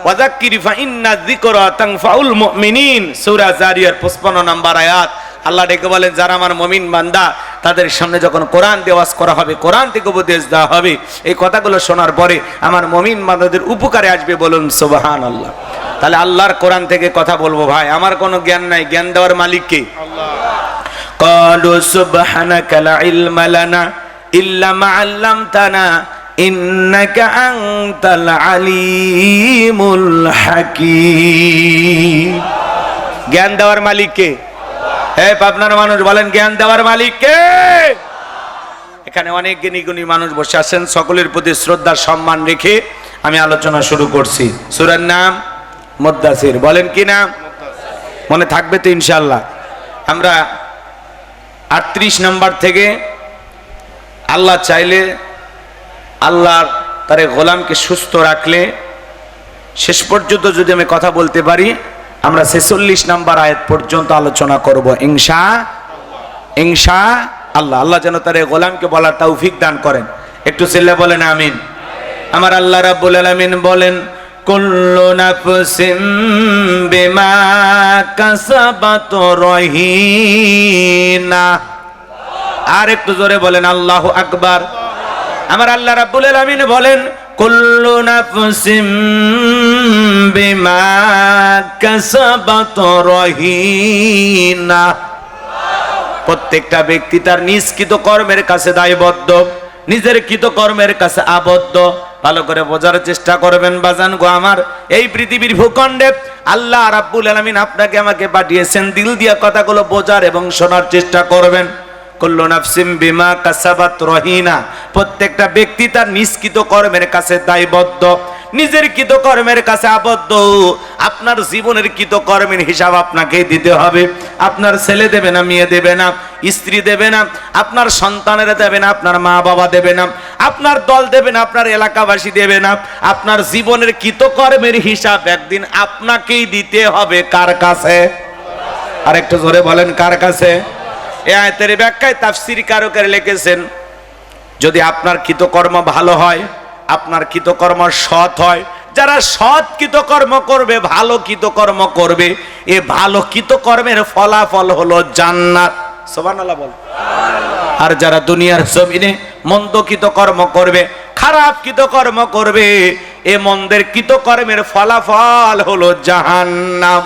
ওয়াযাক্কির ফাইন্না যিকরা তানফাউল মুমিনিন, সূরা জারিয়ার 55 নম্বর আয়াত। আল্লাহ ডেকে বলেন, যারা আমার মুমিন বান্দা, তাদের সামনে যখন কোরআন দেওয়াজ করা হবে, কোরআন থেকে উপদেশ দেওয়া হবে, এই কথাগুলো শোনার পরে আমার মুমিন বান্দাদের উপকারে আসবে। বলুন সুবহানাল্লাহ। তাহলে আল্লাহর কোরআন থেকে কথা বলবো ভাই, আমার কোনো জ্ঞান নাই, জ্ঞান দেওয়ার মালিক কে? আল্লাহ। ক্বালু সুবহানাকা লা ইলমা লানা ইল্লা মা আল্লামতানা ইন্নাকা আনতাল আলিমুল হাকীম। জ্ঞান দেওয়ার মালিক কে? হে পাবনার মানুষ বলেন, জ্ঞান দেওয়ার মালিক কে? এখানে অনেক জ্ঞানী গুণী মানুষ বসে আছেন, সকলের প্রতি শ্রদ্ধা সম্মান রেখে আমি আলোচনা শুরু করছি। সূরার নাম মুদ্দাসির। বলেন কি নাম? মনে থাকবে তো ইনশাআল্লাহ। আমরা 38 নম্বর থেকে আল্লাহ চাইলে, আল্লাহ তার গোলামকে সুস্থ রাখলে, শেষ পর্যন্ত যদি আমি কথা বলতে পারি, আমরা 46 নম্বর আয়াত পর্যন্ত আলোচনা করব ইনশাআল্লাহ। আল্লাহ যেন তার গোলামকে বলার তৌফিক দান করেন। একটু চিল্লা বলেন আমিন। আমার আল্লাহ রাব্বুল আলামিন বলেন, কুল্লু নাফসিম বিমা কাসাবাত রহিনা। আর একটু জোরে বলেন আল্লাহু আকবার। আমার আল্লাহ রাব্বুল আলামিন বলেন, কুল্লু নাফসিম বিমা কাসাবাত রহিনা। প্রত্যেকটা ব্যক্তি তার নিজ কৃত কর্মের কাছে দায়বদ্ধ, নিজের কৃত কর্মের কাছে আবদ্ধ। ভালো করে বোঝার চেষ্টা করবেন বাজান গো আমার। এই পৃথিবীর ভূখণ্ডে আল্লাহ রাব্বুল আলামিন আপনাকে আমাকে পাঠিয়েছেন, দিল দিয়া কথাগুলো বোঝার এবং শোনার চেষ্টা করবেন। কুল্লু নাফসিম বিমা কাসাবাত রহিনা। প্রত্যেকটা ব্যক্তি তার নিষ্কৃত কর্মের কাছে দায়বদ্ধ, নিজের কৃত কর্মের কাছে আবদ্ধ। আপনার জীবনের কৃত কর্মের হিসাব আপনাকে দিতে হবে। আপনার ছেলে দেবে না, মেয়ে দেবে না, স্ত্রী দেবে না, আপনার সন্তানেরা দেবে না, আপনার মা বাবা দেবে না, আপনার দল দেবে না, আপনার এলাকাবাসী দেবে না। আপনার জীবনের কৃত কর্মের হিসাব একদিন আপনাকেই দিতে হবে। কার কাছে? আরেকটু জোরে বলেন, কার কাছে? এই আয়াতের ব্যাখ্যায় তাফসীর কারকেরা লিখেছেন, যদি আপনার কৃতকর্ম ভালো হয়, আপনার কৃতকর্ম সৎ হয়, যারা সৎ কৃতকর্ম করবে, ভালো কৃতকর্ম করবে, এই ভালো কৃতকর্মের ফলাফল হলো জান্নাত। সুবহানাল্লাহ বল। আর যারা দুনিয়ার জমিনে মন্দ কৃতকর্ম করবে, খারাপ কৃতকর্ম করবে, এই মন্দের কৃতকর্মের ফলাফল হলো জাহান্নাম।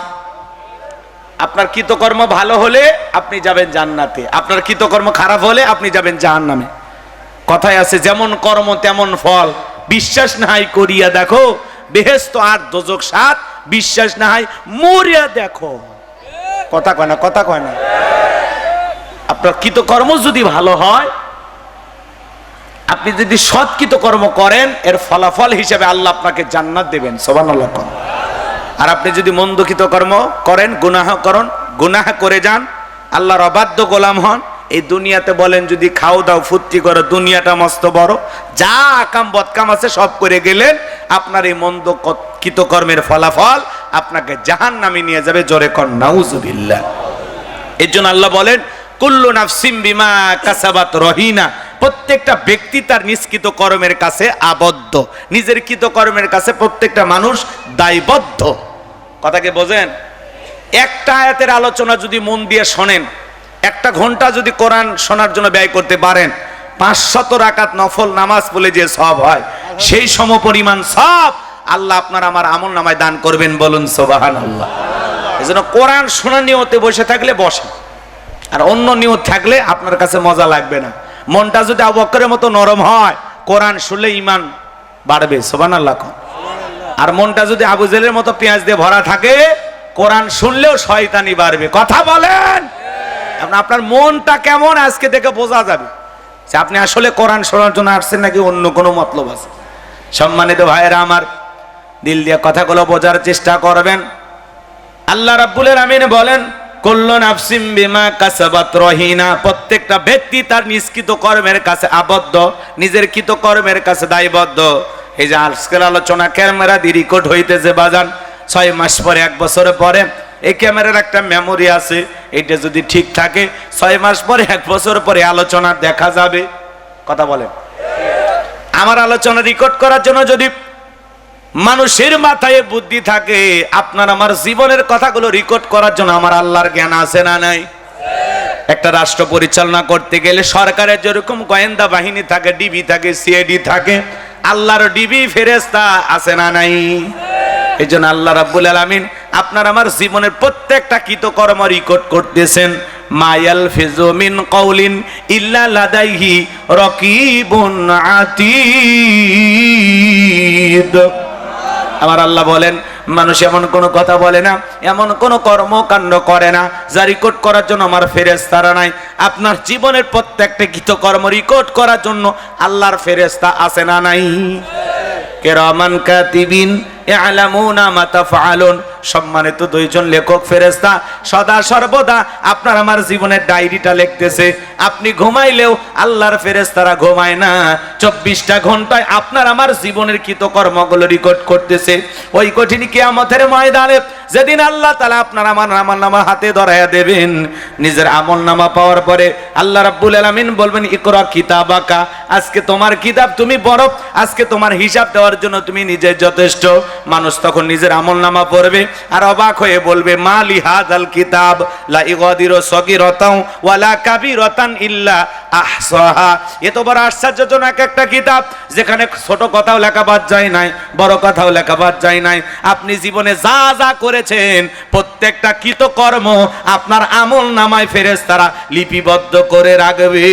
আপনার কৃতকর্ম ভালো হলে আপনি যাবেন জান্নাতে, আপনার কৃতকর্ম খারাপ হলে আপনি যাবেন জাহান্নামে। কথায় আছে, যেমন কর্ম তেমন ফল। বিশ্বাস নাই করিয়া দেখো, বেহেশত আর দোজখ সাত। বিশ্বাস নাই মরিয়া দেখো। কথা কয় না, কথা কয় না। আপনার কৃতকর্ম যদি ভালো হয়, আপনি যদি সৎ কৃতকর্ম করেন, এর ফলাফল হিসেবে আল্লাহ আপনাকে জান্নাত দেবেন। সুবহানাল্লাহ। আর আপনি যদি মন্দ কৃতকর্ম করেন, গুনাহ করে যান, আল্লাহর অবাধ্য গোলাম হন, এই দুনিয়াতে বলেন যদি খাও দাও ফুর্তি করো, দুনিয়াটা মস্ত বড়, যা আকাম বদকাম আছে সব করে গেলেন, আপনার এই মন্দ কৃতকর্মের ফলাফল আপনাকে জাহান্নামে নিয়ে যাবে। জোরে কর নাউজুবিল্লাহ। এর জন্য আল্লাহ বলেন, কুল্লু নাফসিম বিমা কাসাবাত রহিনা। প্রত্যেকটা ব্যক্তি তার নিষ্কৃত কর্মের কাছে আবদ্ধ, নিজের কৃত কর্মের কাছে প্রত্যেকটা মানুষ দায়বদ্ধ। কথাকে বোঝেন? একটা আয়াতের আলোচনা যদি মন দিয়ে শোনেন, একটা ঘন্টা যদি কোরআন শোনার জন্য ব্যয় করতে পারেন, 500 রাকাত নফল নামাজ বলে যে সব হয়, সেই সমপরিমাণ সব আল্লাহ আপনার আমার আমল নামায় দান করবেন। বলুন সুবহানাল্লাহ। এজন্য কোরআন শোনার নিয়তে বসে থাকলে বসে, আর অন্য নিয়ত থাকলে আপনার কাছে মজা লাগবে না। মনটা যদি আবু বকরের মতো নরম হয়, কোরআন শুনলে ঈমান বাড়বে। সুবহানাল্লাহ। আর মনটা যদি আবু জেলের মতো পেঁয়াজ দিয়ে ভরা থাকে, কোরআন শুনলেও শয়তানি বাড়বে। কথা বলেন, আপনার মনটা কেমন আজকে দেখে বোঝা যাবে যে আপনি আসলে কোরআন শোনার জন্য আসছেন নাকি অন্য কোনো মতলব আছে। সম্মানিত ভাইয়েরা আমার, দিল দিয়ে কথাগুলো বোঝার চেষ্টা করবেন। আল্লাহ রাব্বুল আলামিন বলেন, কুল্লু নাফসিম বিমা কাসাবাত রহিনা, প্রত্যেকটা ব্যক্তি তার নিষ্কৃত কর্মের কাছে আবদ্ধ, নিজের কৃত কর্মের কাছে দায়বদ্ধ। এই যে আজকের আলোচনা ক্যামেরা দিয়ে রেকর্ড হইতেছে বাজান, 6 মাস পরে 1 বছর পরে এই ক্যামেরার একটা মেমোরি আছে, এটা যদি ঠিক থাকে 6 মাস পরে 1 বছর পরে আলোচনা দেখা যাবে। কথা বলেন, আমার আলোচনা রেকর্ড করার জন্য যদি মানুষের মাথায় বুদ্ধি থাকে, আপনার আমার জীবনের কথাগুলো রেকর্ড করার জন্য আমার আল্লাহর জ্ঞান আছে না নাই? একটা রাষ্ট্র পরিচালনা করতে গেলে সরকারের যেরকম গোয়েন্দা বাহিনী থাকে, ডিবি থাকে, সিআইডি থাকে, আল্লাহর ডিবি ফেরেশতা আছে না নাই? এই জন্য আল্লাহ রাব্বুল আলামিন আপনার আমার জীবনের প্রত্যেকটা কৃতকর্ম রেকর্ড করতেছেন। মায়াল ফিজু মিন কাউলিন ইল্লা লাদাইহি রাকিবুন আতীদ। আমার আল্লাহ বলেন, মানুষ এমন কোনো কথা বলে না, এমন কোনো কর্মকাণ্ড করে না যা রেকর্ড করার জন্য আমার ফেরেশতারা নাই। আপনার জীবনের প্রত্যেকটা কৃতকর্ম রেকর্ড করার জন্য আল্লাহর ফেরেশতা আছে না নাই? কিরামান কাতিবিন ইয়ালামুনা মা তাফআলুন, সম্মানিত 2 জন লেখক ফেরেশতা সদা সর্বদা আপনার আমার জীবনের ডায়েরিটা লিখতেছে। আপনি ঘুমাইলেও আল্লাহর ফেরেশতারা ঘুমায় না, 24টা ঘন্টায় আপনার আমার জীবনের কৃতকর্মগুলো রেকর্ড করতেছে। ওই কঠিন কিয়ামতের ময়দানে যেদিন আল্লাহ তাআলা আপনার আমার আমলনামা হাতে ধরায়া দেবেন, নিজের আমলনামা পাওয়ার পরে আল্লাহ রাব্বুল আলামিন বলবেন, ইকরা কিতাবাকা, আজকে তোমার কিতাব তুমি পড়ো, আজকে তোমার হিসাব দেওয়ার জন্য তুমি নিজে যথেষ্ট। মানুষ তখন নিজের আমলনামা পড়বে আর অবাক হয়ে বলবে, মালি হাযাল কিতাব লা ইগাদিরু সগীরাতাও ওয়ালা কাবীরাতান ইল্লা আহসাহা। এত বড় আশ্চর্যজনক একটা কিতাব যেখানে ছোট কথাও লেখা বাদ যায় নাই, বড় কথাও লেখা বাদ যায় নাই। আপনি জীবনে যা যা করেছেন প্রত্যেকটা কৃতকর্ম আপনার আমলনামায় ফেরেশতারা লিপিবদ্ধ করে রাখবে।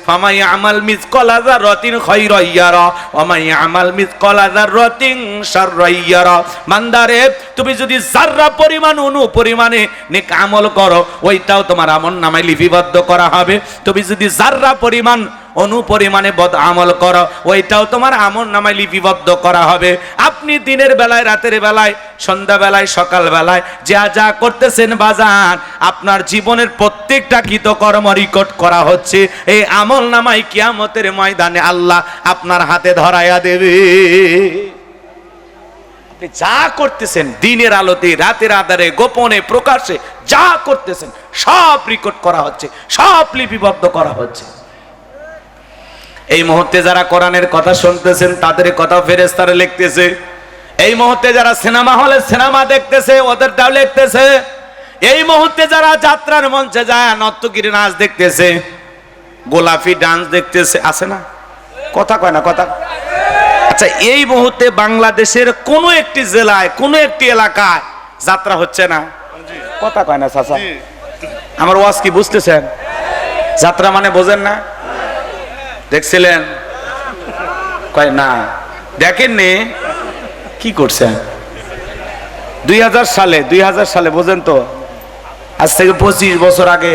ফামাই আমাল মিসকালা যারাতিন খায়রান ইয়ারা ওয়া মাই আমাল মিসকালা যারাতিন শাররান ইয়ারা। বান্দারে, তুমি যদি যাররা পরিমাণ অনু পরিমাণে নেক আমল করো, ওইটাও তোমার আমলনামায় লিপিবদ্ধ করা হবে। তুমি যদি যাররা পরিমাণ অনুপরিমাণে বদ আমল করো, ওইটাও তোমার আমলনামায় লিপিবদ্ধ করা হবে। আপনি দিনের বেলায়, রাতের বেলায়, সন্ধ্যা বেলায়, সকাল বেলায় যা যা করতেছেন বাজান, আপনার জীবনের প্রত্যেকটা কৃতকর্ম রেকর্ড করা হচ্ছে। এই আমলনামায় কিয়ামতের ময়দানে আল্লাহ আপনার হাতে ধরায়া দেবে। আপনি যা করতেছেন দিনের আলোতে, রাতের আধারে, গোপনে, প্রকাশ্যে যা করতেছেন সব রেকর্ড করা হচ্ছে, সব লিপিবদ্ধ করা হচ্ছে। এই মুহূর্তে যারা কোরআনের কথা শুনতেছেন তাদের কথা ফেরেশতারা লিখতেছে। এই মুহূর্তে যারা সিনেমা হলে সিনেমা দেখতেছে ওদেরটাও লিখতেছে। এই মুহূর্তে যারা যাত্রার মঞ্চে যায় নর্তকীর নাচ দেখতেছে, গোলাপি ডান্স দেখতেছে, আছে না? কথা কয় না, কথা। আচ্ছা, এই মুহূর্তে বাংলাদেশের কোন একটি জেলায়, কোন একটি এলাকায় যাত্রা হচ্ছে না? কথা কয় না চাচা, আমার ওয়াজ কি বুঝতেছেন? যাত্রা মানে বোঝেন না? দেখছিলেন? কয় না, দেখেননি? কি করছেন? 2000 সালে বোঝেন তো, আজ থেকে 25 বছর আগে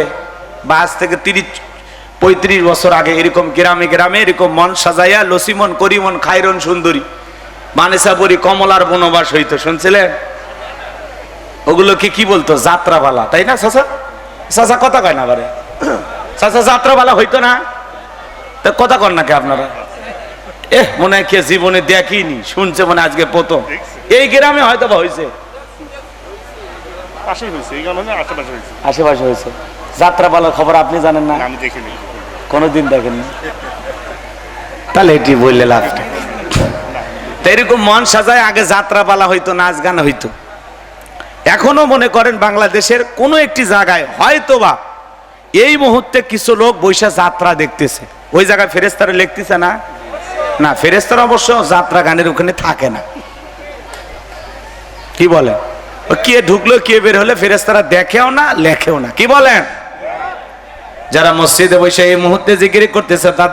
বা আজ থেকে 30-35 বছর আগে এরকম গ্রামে গ্রামে এরকম মন সাজাইয়া লসিমন, করিমন, খায়রন সুন্দরী, মানেসাবরী, কমলার বনবাস হইতো, শুনছিলেন? ওগুলোকে কি বলতো? যাত্রাপালা, তাই না চাচা? চাচা কথা কয় না বারে? চাচা যাত্রাপালা হইতো না? তা কথা কন নাকি আপনারা? মনে হয় কে জীবনে দেখিনি, শুনছে মনে আজকে প্রথম। এই গ্রামে হয়তো বা হয়েছে, আশেপাশে হয়েছে। যাত্রাপালার খবর আপনি জানেন না? আমি দেখিনি, কোনোদিন দেখেননি? তাহলে এটি বললে লাভ নেই। এরকম মন সাজায় আগে যাত্রাপালা হইতো, নাচ গান হইতো। এখনো মনে করেন বাংলাদেশের কোনো একটি জায়গায় হয়তোবা এই মুহূর্তে কিছু লোক বৈশা যাত্রা দেখতেছে, ওই জায়গায় ফেরেশতারা লিখতেছে না? না, ফেরেশতারা অবশ্য যাত্রা গানের ওখানে থাকে না। কি বলেন? কে ঢুকলো কে বের হলে ফেরেশতারা দেখেও না, লেখেও না। কি বলেন? যারা মসজিদে বসে এই মুহূর্তে জিকির করতেছে তাদের